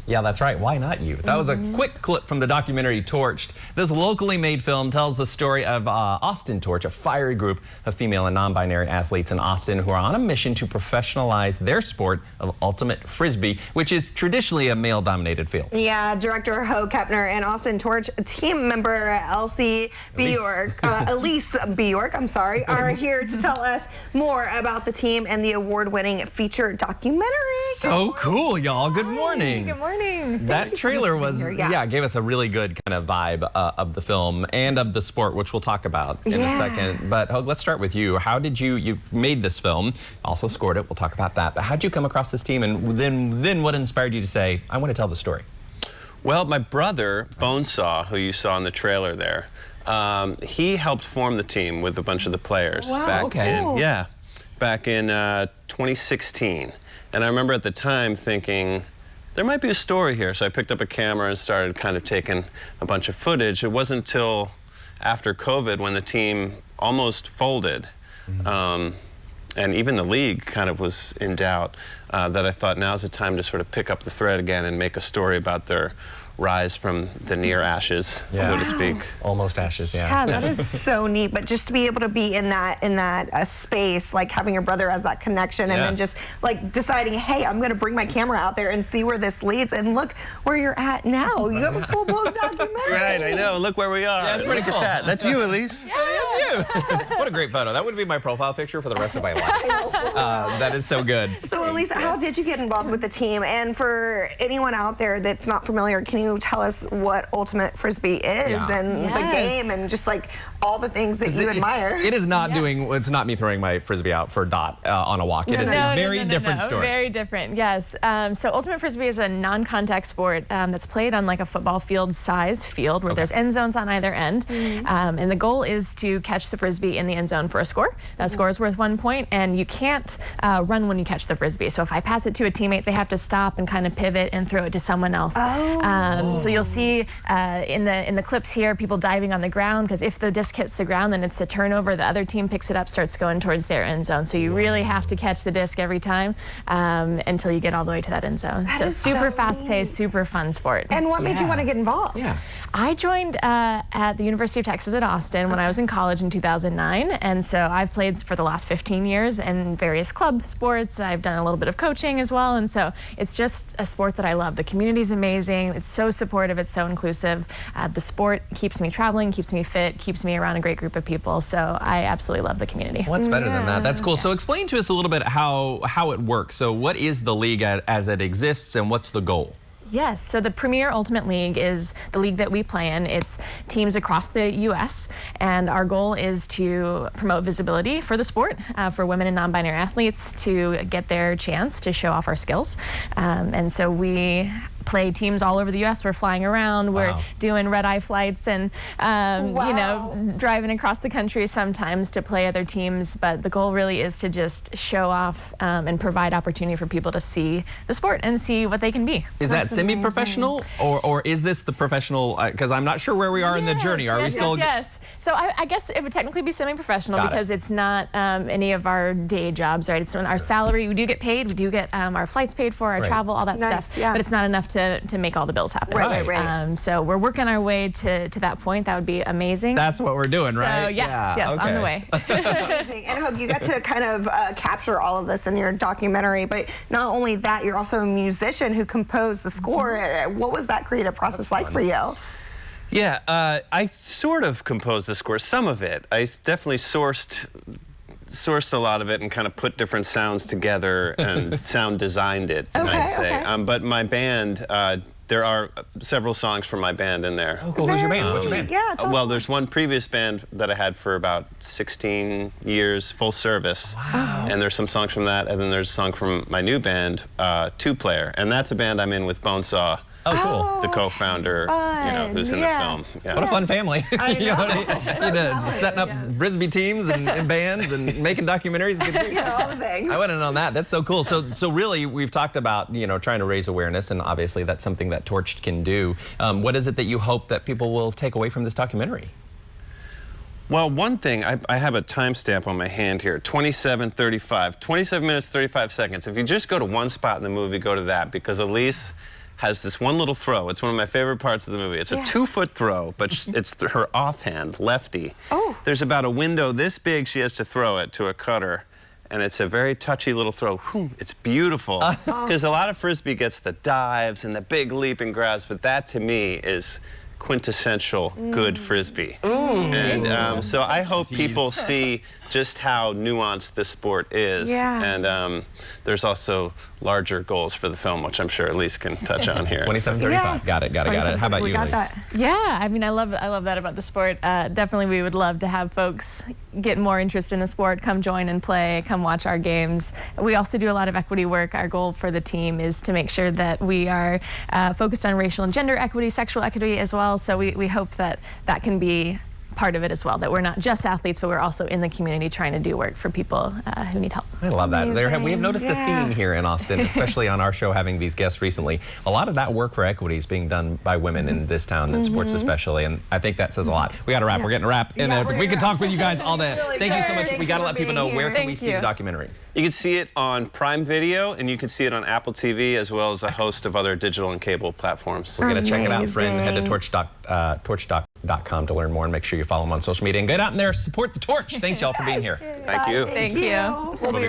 Yeah, that's right. Why not you? That was a quick clip from the documentary Torched. This locally made film tells the story of Austin Torch, a fiery group of female and non-binary athletes in Austin who are on a mission to professionalize their sport of ultimate frisbee, which is traditionally a male-dominated field. Yeah, director Hoag Kepner and Austin Torch team member Elise Bjork, are here to tell us more about the team and the award-winning feature documentary. So cool, y'all. Good morning. Good morning. That trailer was, gave us a really good kind of vibe of the film and of the sport, which we'll talk about in a second. But Hoag, let's start with you. How did you made this film, also scored it, we'll talk about that. But how did you come across this team, and then what inspired you to say, I want to tell the story? Well, my brother, Bonesaw, who you saw in the trailer there, he helped form the team with a bunch of the players back in 2016. And I remember at the time thinking, there might be a story here. So I picked up a camera and started kind of taking a bunch of footage. It wasn't until after COVID when the team almost folded, and even the league kind of was in doubt, that I thought now's the time to sort of pick up the thread again and make a story about their rise from the near ashes, so to speak. Almost ashes, Yeah, that is so neat. But just to be able to be in that space, like having your brother as that connection, and then just like deciding, hey, I'm going to bring my camera out there and see where this leads, and look where you're at now. You have a full-blown documentary. Right, I know. Look where we are. Yeah, that's pretty cool. That's you, Elise. Yeah, that's you. What a great photo. That would be my profile picture for the rest of my life. That is so good. So, Elise, how did you get involved with the team? And for anyone out there that's not familiar, can you tell us what ultimate frisbee is and the game and just like all the things that you admire? It is not it's not me throwing my frisbee out for Dot on a walk. It is a very different story. Very different, yes. So ultimate frisbee is a non-contact sport that's played on like a football field size field where there's end zones on either end. And the goal is to catch the frisbee in the end zone for a score. That score is worth 1 point, and you can't run when you catch the frisbee. So if I pass it to a teammate, they have to stop and kind of pivot and throw it to someone else. So you'll see in the clips here people diving on the ground, because if the disc hits the ground, then it's a turnover. The other team picks it up, starts going towards their end zone. So you really have to catch the disc every time until you get all the way to that end zone. So super fast-paced, super fun sport. And what made you want to get involved? I joined at the University of Texas at Austin when I was in college in 2009, and so I've played for the last 15 years in various club sports. I've done a little bit of coaching as well, and so it's just a sport that I love. The community's amazing. It's so supportive. It's so inclusive. The sport keeps me traveling, keeps me fit, keeps me around a great group of people. So I absolutely love the community. What's better than that? That's cool. So explain to us a little bit how it works. So what is the league as it exists, and what's the goal? Yes, so the Premier Ultimate League is the league that we play in. It's teams across the U.S., and our goal is to promote visibility for the sport, for women and non-binary athletes to get their chance to show off our skills. And so we play teams all over the U.S. We're flying around. We're doing red-eye flights and, you know, driving across the country sometimes to play other teams. But the goal really is to just show off and provide opportunity for people to see the sport and see what they can be. Is that semi-professional, or is this the professional? Because I'm not sure where we are in the journey. Are we still? Yes. So I guess it would technically be semi-professional because it's not any of our day jobs, right? It's our salary. We do get paid. We do get our flights paid for, our travel, all that stuff. But it's not enough to make all the bills happen. Right. So we're working our way to that point. That would be amazing. That's what we're doing, right? So yes, on the way. Amazing. And Hoag, you got to kind of capture all of this in your documentary, but not only that, you're also a musician who composed the score. What was that creative process like for you? Yeah, I sort of composed the score, some of it. I definitely sourced a lot of it and kind of put different sounds together and sound designed it, I'd say. But my band, there are several songs from my band in there. Oh, cool. Who's your band? What's your band? Yeah, well, there's one previous band that I had for about 16 years, full service. Wow. And there's some songs from that, and then there's a song from my new band, Two Player. And that's a band I'm in with Bonesaw. Oh, cool. The co-founder, you know, who's in the film. Yeah. What a fun family. I know. Setting up frisbee teams and bands and making documentaries. All the things. I went in on that. That's so cool. So really, we've talked about, you know, trying to raise awareness, and obviously that's something that Torched can do. What is it that you hope that people will take away from this documentary? Well, one thing, I have a timestamp on my hand here, 27:35. 27 minutes, 35 seconds. If you just go to one spot in the movie, go to that, because Elise has this one little throw. It's one of my favorite parts of the movie. It's a 2-foot throw, but it's her offhand, lefty. Oh. There's about a window this big she has to throw it to a cutter. And it's a very touchy little throw. It's beautiful. Because a lot of Frisbee gets the dives and the big leap and grabs, but that to me is quintessential good Frisbee. And so I hope people see just how nuanced this sport is. And there's also larger goals for the film, which I'm sure Elise can touch on here. 2735. Got it. How about you, Elise? Yeah, I mean, I love that about the sport. Definitely, we would love to have folks get more interest in the sport, come join and play, come watch our games. We also do a lot of equity work. Our goal for the team is to make sure that we are focused on racial and gender equity, sexual equity as well. So we hope that that can be part of it as well, that we're not just athletes, but we're also in the community trying to do work for people who need help. I love that. We have noticed a theme here in Austin, especially on our show having these guests recently. A lot of that work for equity is being done by women in this town, in sports especially, and I think that says a lot. We got to wrap. We're getting a wrap. And we can talk with you guys all day. Thank you so much. We got to let people know, where can we see the documentary? You can see it on Prime Video, and you can see it on Apple TV, as well as a host of other digital and cable platforms. We're going to check it out, friend. Head to torch.com to learn more, and make sure you follow them on social media. And get out in there, support the Torch. Thanks, y'all, for being here. Thank you. Thank you.